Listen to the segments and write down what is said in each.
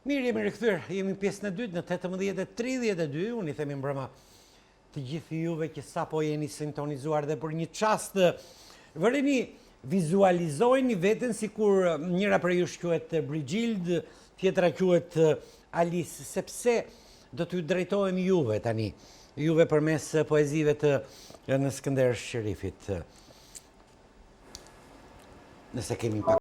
Mirë, jemi rikthyer. Jemi pjesën e dytë në 18:32. Unë I themi mbrëma të gjithë juve që sapo jeni sintonizuar dhe për një çast vëreni vizualizojeni veten sikur njëra prej jush quhet Brigild, tjetra quhet Alice, sepse do t'ju drejtohem juve tani. Juve përmes poezive të në Skënder Sherifit. Nëse kemi pak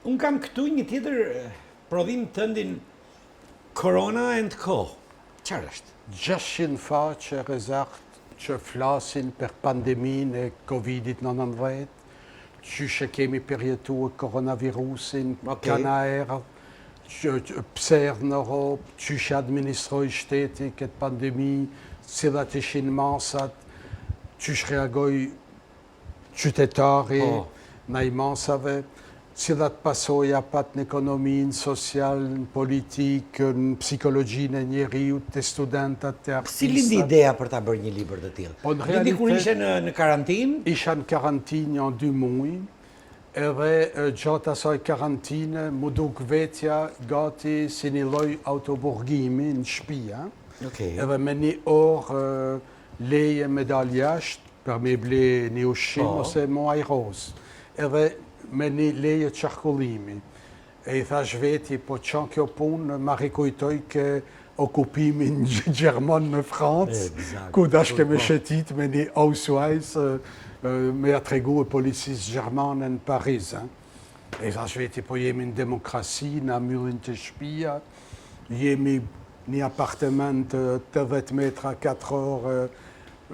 unë kam këtu një tjetër prodhim tëndin Corona and Co. Çfarë është? 600 faqe rrezakt që flasin për pandemin e Covid-19, që kemi përjetuar koronavirusin, kanaer, pse erdhë në Europë, që administroi shteti këtë pandemi, cilat ishin masat, që reagoi qytetari ndaj masave, cilat pasoja pat në ekonominë, socialën, politikën, psikologjinë e njeriut, të studentat, të artistat. Si lindi ideja për ta bërë një libër të tillë? Po në lindi kur ishe në karantinë? Isha në karantinë janë 2 muaj, edhe gjatë asaj karantine mu duk vetja gati si një lloj autoburgimi në shtëpi, edhe me një orë leje me dal jashtë për me ble një ushqim ose mo ajros, edhe me një leje qarkullimi. E I thash veti, po qanë kjo punë, ma rikujtoj ke okupimin Gjerman në Francë, ku dash keme shetit me një Ausweis, me atregu e policisë Gjermane në Paris. E thash veti, po jemi në demokrasi, në myllin të shtëpia, jemi një apartement 80 metra, 4 orë,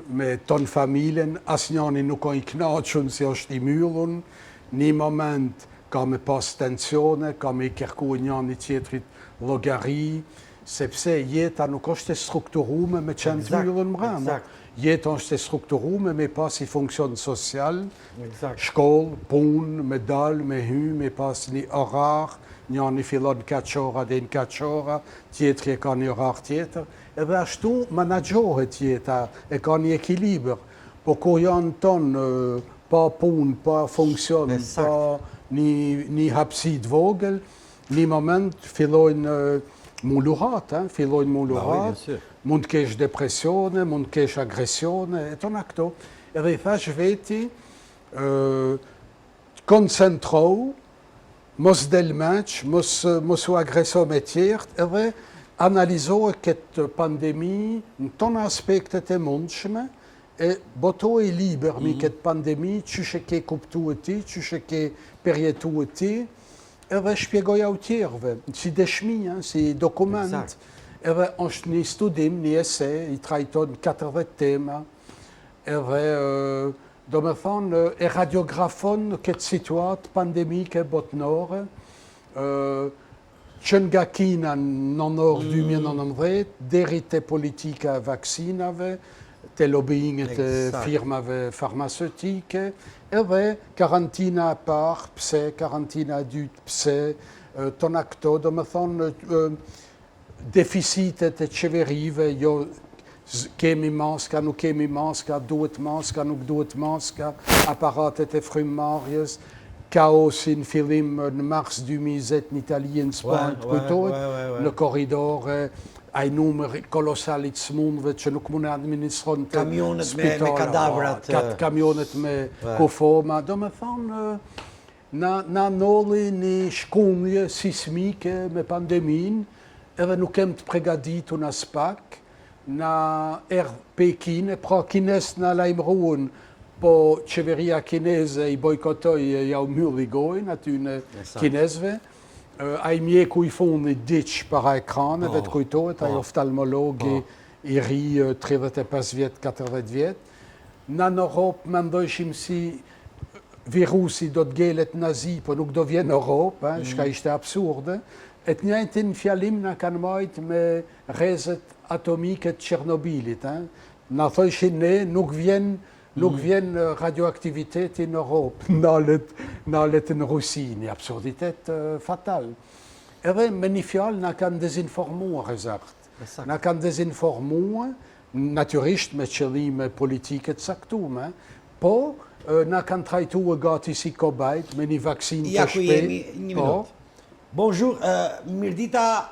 me ton familjen, asnjani nuk o I knaqën si është I myllun, një moment ka me pas tensione, ka me I kërku njani tjetrit llogari, sepse jeta nuk është e strukturume me qenë të myllun mbrëma. Jeta është e strukturume me pas I funksion social, shkollë, punë, me dalë, me hy, me pas një orar, njani fillon 4 ora dhe në 4 ora, tjetri e ka një orar tjetër, edhe ashtu menaxhohet jeta, e ka një ekilibër, po ko janë tonë, pa punë, pa funksion, pa një hapësit vogël, një moment fillojnë mulluhat, mund të kesh depresione, mund të kesh agresione, e tona këto. Edhe I thash veti, koncentrohu, mos del meq, mos u agreso me tjertë, edhe analizohe këtë pandemi në tonë aspektet e mundshme, e botoj liber mi këtë pandemi, qyshe ke kuptu e ti, qyshe ke përjetu e ti, edhe shpjegoja u tjerve, si dëshmija, si dokument, edhe është një studim, një ese, I trajton 40 tema, edhe do me thonë, e radiografon këtë situatë pandemike botnore, që nga Kina në orë 2019, deri te politika e vaksinave, te lobbyinget e firmave farmaceutike, edhe karantina e parë, pse, karantina e dytë, pse, tona këto, do me thonë, deficitet e qeverive, jo kemi maska, nuk kemi maska, duhet maska, nuk duhet maska, aparatet e frymëmarrjes, kaosin fillim në mars 2020 në Itali në Spanjë, kujtohet, në korridore, ai numër kolosal I smundëve që nuk mund e administron të kamionet me kadavrat, kamionet me kufoma, do me thonë, na nolli një shkundje sismike me pandemin, edhe nuk kem të pregadit unë as pak, na erdhë Pekine, pra kines na lajmëruan, po qeveria kineze i bojkotoj ja u mylli gojnë aty në kinezve. Ai mjeku i fundit diç para ekraneve të kujtohet, ai oftalmologi i ri 35 vjet, 40 vjet. Na në Europë mendojshim si virusi do të gelet nazi, po nuk do vjen në Europë, shka ishte absurde. E të njëjtin fjalim na kanë marrë me rrezet atomike të Çernobilit. Na thoshin ne nuk vjen radioaktiviteti në Europë, nalet në Rusi, një absurditet fatal. Edhe me një fjalë na kanë dezinformuar rezakt. Na kanë dezinformuar, natyrisht me qëllime politike të saktume, po na kanë trajtuar gati si kobajt me një vaksin të shpejt. Ja ku jemi, një minut. Bonjour, mirdita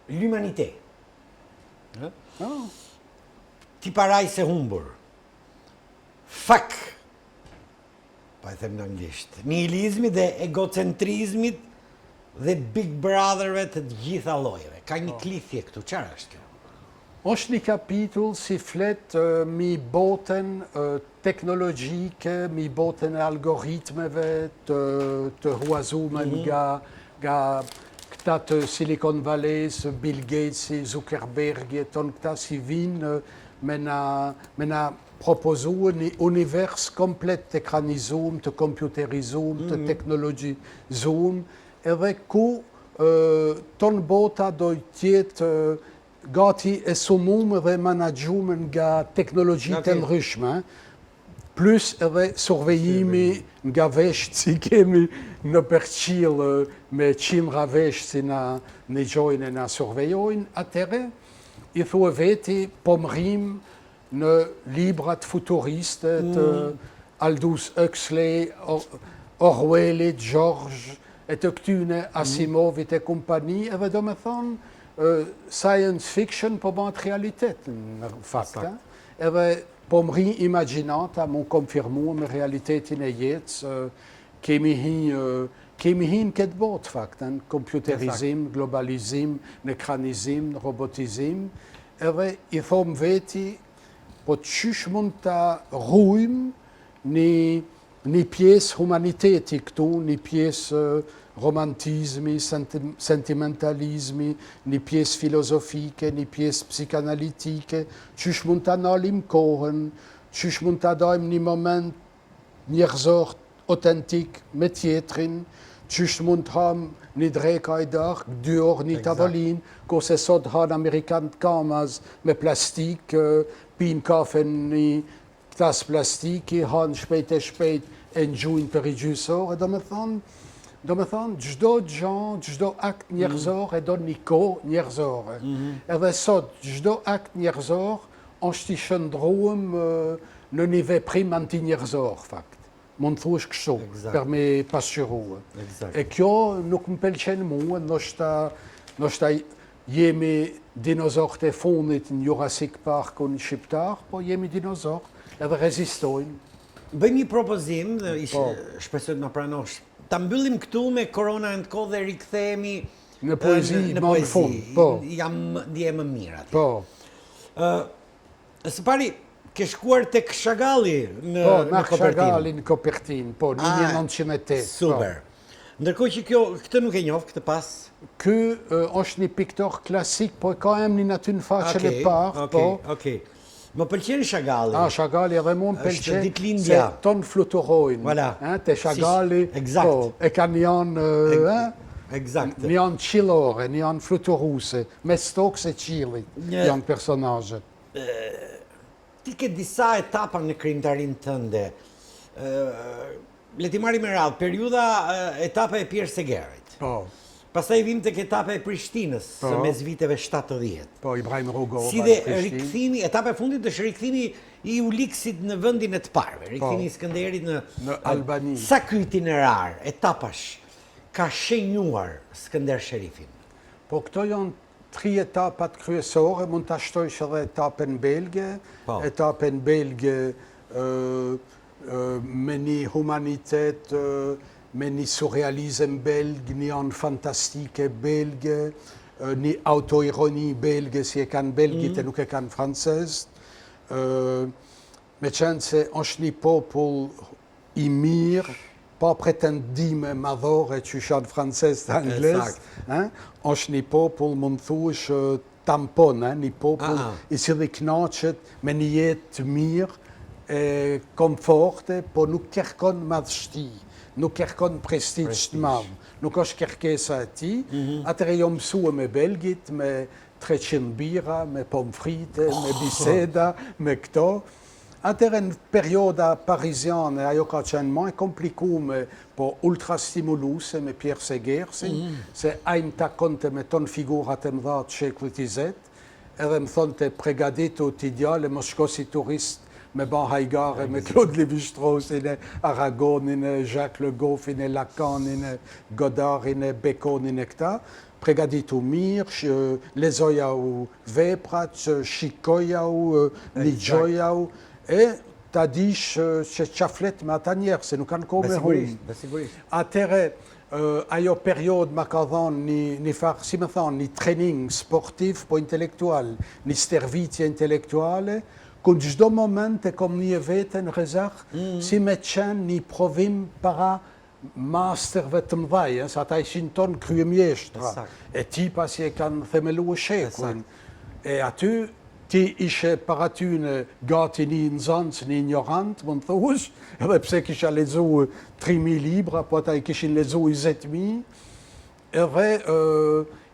l'humanité. Ti paraj se humbur. Fuck, pa e them në anglisht, nihilizmi dhe egocentrizmit dhe Big Brotherve të gjitha llojeve. Ka një klithje këtu, çfarë është kjo? Është një kapitull si flet mi botën teknologjike, mi botën e algoritmeve të huazume nga këta të Silicon Valley, Bill Gates, Zuckerberg, ton këta si vinë me na propozuar një univers komplet të ekranizum, të kompjuterizum, të teknologjizum, edhe ku ton bota do tjetë gati e sumum dhe manaxhume nga teknologjitë e ndryshme, plus edhe survejimi nga vesht si kemi në përqil me qindra vesht si në gjojnë e na survejojnë, atëre i thua veti po mrim në librat futuriste të Aldous Huxley, Orwellit, George, e të këtyne Asimovit e kumpani, edhe do me thonë science fiction po bëhet realitet në fakt. Edhe po mri imaginata mu konfirmua me realitetin e jetës, kemi hin këtë botë faktën, kompjuterizim, globalizim, në ekranizim, në robotizim, edhe i thom veti, po qysh mund të rrujmë një pjesë humaniteti këtu, një pjesë romantizmi, sentimentalizmi, një pjesë filozofike, një pjesë psikanalitike, qysh mund të analim kohën, qysh mund të dajmë një moment njerëzor autentik me tjetrin, qysh mund të ham një dreka i dark, 2 orë një tavolin, kurse sot han Amerikan të kamaz me plastik, pin kafe një tas plastiki, han shpejt e ngjujnë për i gjysor, e do me thonë, gjdo gjan, gjdo akt njerëzor e do një kohë njerëzore. Edhe sot, gjdo akt njerëzor është i shëndruem në një veprim anti-njerëzor, fakt. Mund të thush kështu, për me pasqyrua. E kjo nuk më pëlqen mua, nështë jemi dinozorët e fundit në Jurassic Parkun shqiptar, po jemi dinozorë edhe rezistojnë. Bëjmë një propozim, dhe shpresoj të më pranosh. Ta mbyllim këtu me Corona & Co dhe rikthehemi në poezi, më në fund. Jam ndje më mirë aty. Po. Së pari, ke shkuar tek Chagall-i në Kopertin. Chagall-i në Kopertin, po, 1908. Super. Ndërkohë që këtë nuk e njoh, këtë pas? Ky është një piktor klasik, po ka emrin aty në faqen e parë, po. Okej. Më pëlqen Chagall-i. Chagall-i edhe mua më pëlqen. Është ditëlindja. Se ton fluturojnë. Te Chagall-i, po, e kanë janë, një janë qillore, një janë fluturuse, me stokës e qillit, janë personazhe. Ti ke disa etapa në krijimtarinë tënde. Le ti marrim me radhë, periudha etapa e Pierre Segerit. Po. Pastaj vim tek etapa e Prishtinës, mes viteve 70. Po, Ibrahim Rugova. Si dhe rikthimi, etapa e fundit është rikthimi i Uliksit në vendin e të parëve, rikthimi i Skënderit në Albani. Sa ky itinerar, etapash, ka shenjuar Skënder Sherifin? Po, këto janë 3 etapat kryesore, mund të ashtojsh edhe etapën belge. Etapën belge meni humanitet, meni surrealisme belge, ni en fantastique belge, ni auto-ironie belge, si kan belge, te nu kan française. Mais c'est un schnipo pour imir, pas prétendim mavor et tu chantes français anglais, hein? Un schnipo pour mon touche tampon, hein? Ni po pour ici les knatchet, mais ni est mir, comforte pour nous kerkon mavsti. Nu kerkon prestige mam. Nu kosh kerke sati. Aterium su me belgit, me trechin bira, me pommes frites, me biseda, me kto. Ater une période parisienne a moins compliqué pour ultrastimulus me Pierre Seguer. C'est un taconte me ton figure à temrat chez Clitizet. Erem thonte pregadito tidia le moscosi touriste. Mais bon, Heigar, mais Claude Lévi-Strauss, Aragon, Jacques Le Goff, Lacan, Godard, Bacon, Nectar. Pregadito Mir, les Oyao Veprat, Chicoyao, Lidjoyao, et t'as dit chez Chaflet Matanière, c'est nous quand comme à terre, à une période macavant ni faire si maintenant ni training sportif pour intellectuel, ni service intellectuel. Quand je dois moment comme ni veten rezach, si médecin ni provim para master vetem vai, ça t'a Washington cruemiestra, et ti passi kan femelu chekun, et à tu ische paratune gati ni inzans ni ignorant, mon thous, et pse qui les zo 3000 libres, potai qui les zo izetmi, et vrai,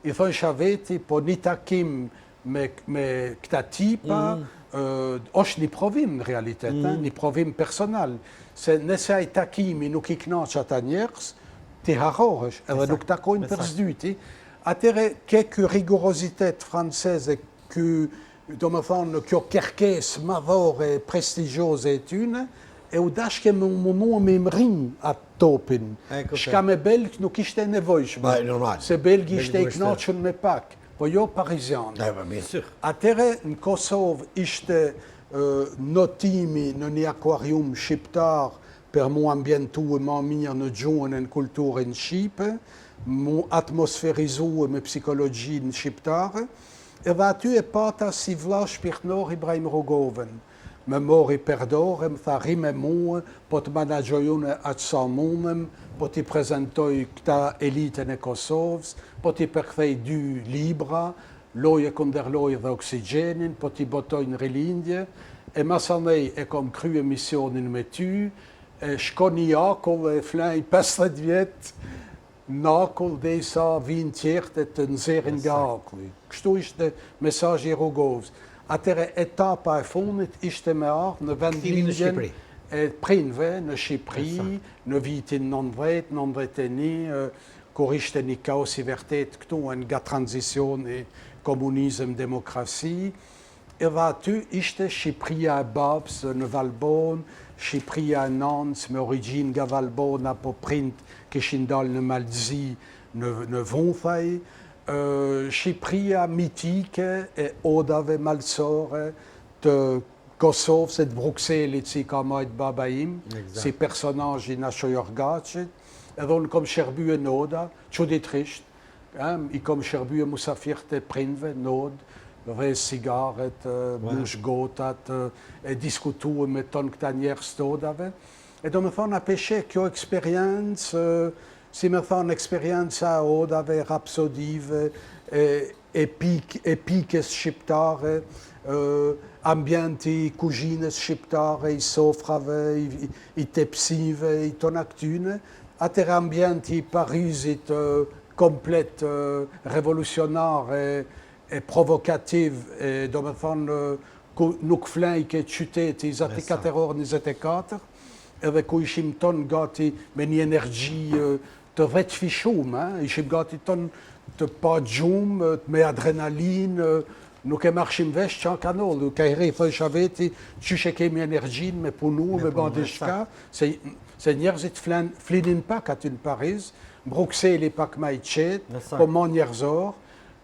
il faut chaveti pour nitakim me ktatipa. Osh ni provim réalité, ni provim personnel. C'est n'essaye takim et nous qui knach à taniers, te harroge, et nous t'accoin perduti. Atterre quelques rigorosité française que dans ma femme que kerkes mavor et prestigieuse est une, et au dash que mon nom m'aimering à topen. Schame belg nous qui j'étais nevoish. C'est belge j'étais knach me pack. Voyons parisien. Bien sûr. À terre, en Kosovo, iște notimi noni aquarium shiptar per mo ambientu mo mi en giun en cultura en ship, mo atmosferizu me psychologie en shiptar, e va tu e pata si vlash pirnor Ibrahim Rogoven. Me mori perdorem, fa rimemo, pot manajoyune at samonem, poti presentoi kta elite ne Kosovs, poti perfei du libra, loje konder loje de oxygenin, poti botoi in relindje, e masanei e kom crue missionin metu, e skoni jakol e flein pestret viet, nakol desa vintiert et een zerin geakli. Ksto is de message Rogovs. A terre etapa e fonit ishte me ar, ne vendlingen, et prinve, ne Chyprie, ne vitin non vreteni, corrichte ni chaos i vertet, kto en ga transition e communisme démocratie. E va tu ishte Chypria Babs, ne Valbon, Chypria Nantes, me origine ga Valbon, a po print, Kishindal ne Malzi, ne Vonfai, Chypria mythique et Odave Malsore, de Kosovo, c'est Bruxelles, et Kamoid Babaim, ces personnages in Achoyorgatch, et donc comme Cherbu et Noda, Tchouditricht, et comme Cherbu et Moussafirte Prinve, Nod, Res Cigaret, Bouche Gotat, et discutu met ton Ktanier Stodave. Et donc, me font un péché qui a expérience, si me font une expérience à Odave, Rhapsodive, épiques Shiptare, ambienti cugines Shiptare, i sofrave, i tepsive, i tonactune, à ter ambienti parisit complète, révolutionnaire et provocative, et donc me font nukflin qui est chuté, ils étaient 4 heures, ils étaient 4. Avec Ishim ton gati meni énergie te vet fichum, hein, Ishim gati ton te pas jum, me adrénaline, nous que marchim vest en canol, nous kaire fa chaveti, tu cheke mi énergie, me pour nous, me bandeshka, c'est nierzit flinin pas quand une Paris, Bruxelles et pak maïchet, comme en nierzor,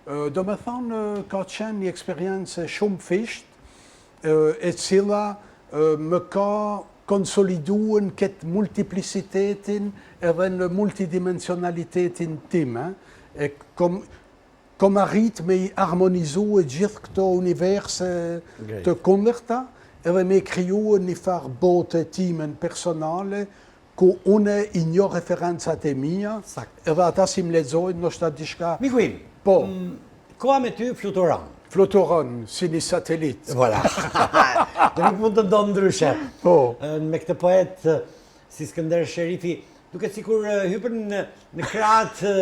de me fan quand une expérience chum ficht, et c'est là me ka konsoliduan këtë multiplicitetin edhe në multidimensionalitetin tim. E kom arrit me i harmonizue gjithë këto universe të kundërta edhe me kriju një farë bote timen personale ku une i njo referencat e mia edhe ata si më lexojnë ndoshta diçka. Mikuim, Po, koha me ty fluturon. fluturon si një satelit. Voilà. Dhe nuk mund të ndonë ndryshe. Po. Me këtë poet si Skënder Sherifi, duke sikur hypën në kratë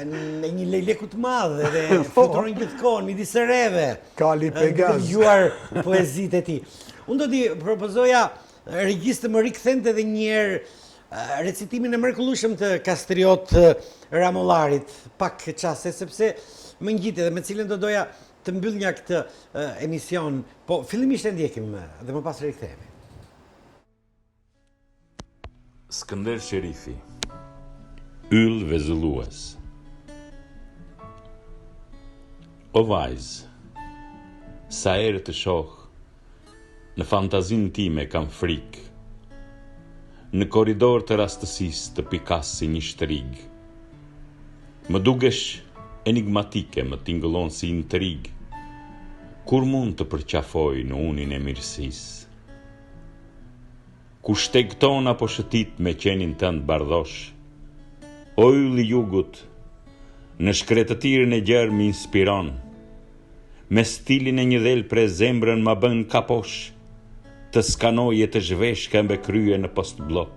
në një lejleku të madhe dhe fluturon gjithkohë midis ereve. Kali Pegaz. Duke dëgjuar poezitë e tij. Unë do t'i propozoja regjistë më rikthente edhe një herë recitimin e mrekullueshëm të Kastriot Ramollarit, pak çaste sepse më ngjitet dhe me cilën do doja të mbyllja këtë emision, po fillimisht e ndjekim dhe më pas rikthehemi. Skënder Sherifi, Yll vezullues. O vajzë, sa herë të shoh, në fantazin time kam frikë, në koridor të rastësisë të pikas si një shtrig. Më dukesh enigmatike, më tingëllon si intrig, kur mund të përqafoj në unin e mirësisë. Ku shtegton apo shëtit me qenin tënd bardhosh, o yll i jugut, në shkretëtirën e gjerë më inspiron, me stilin e një del pre zemrën ma bën kaposh, të skanoj e të zhveshka mbe krye në postblok.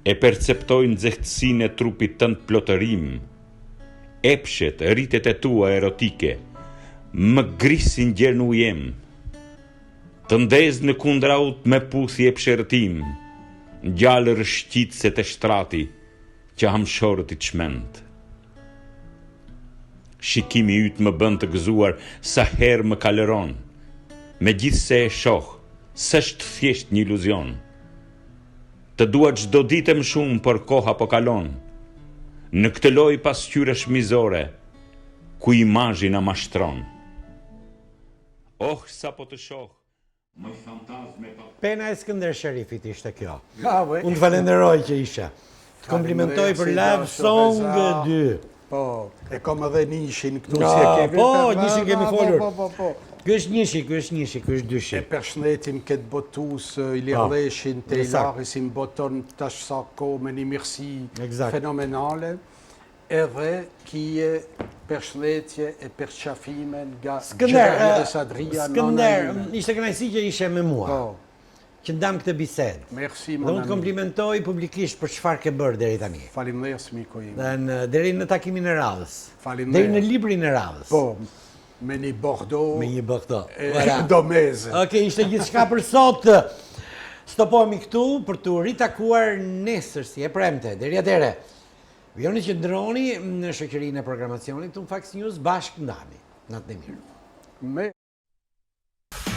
E perceptoj nxehtësinë e trupit tënd plotërim, epshet, rritet e tua erotike, më grisin gjerë në ujem, të ndez në kundraut me puthje psherëtim, gjallë rëshqitëse të shtrati, që hamshorët i çmend. Shikimi yt më bën të gëzuar sa herë më kaleron, me gjithë se e shoh, s'është thjesht një iluzion. Të dua çdo ditë më shumë, por koha po kalon, në këtë lojë pasqyresh mizore, ku imazhi na mashtron. Oh, sa po të shoh, më fantazme pa... Pena e Skënder Sherifit ishte kjo. Bravo. Unë të falenderoj që ishe. Të komplimentoj për Love Song 2. Po, e kom edhe nishin këtu No, si e kemi. po, nishin kemi folur. Po. Ky është njëshi, ky është dyshi. E përshëndetim këtë botus, Ilir Leshin, të Ilarisin boton tash sa kohë me një mirësi Exact. fenomenale, edhe kije përshëndetje e përqafimen nga Gjedaria e Sadria. Skënder, ishte kënaqësi që ishe me mua, Po, që ndam këtë bisedë. merci Dhe më unë të komplimentoj publikisht për çfarë ke bërë deri tani. Faleminderit miko im. Dhe deri në takimin e radhës. Faleminderit. Deri në librin e radhës. Po, me një Bordeaux. Me një Bordeaux. e Voilà. domeze. Okej, ishte gjithçka për sot. Stopohemi këtu për të ritakuar nesër si e premte. Deri atëherë, vjoni që ndroni në shoqërinë e programacionit të Fax News bashkë ndani. Natë e mirë. Me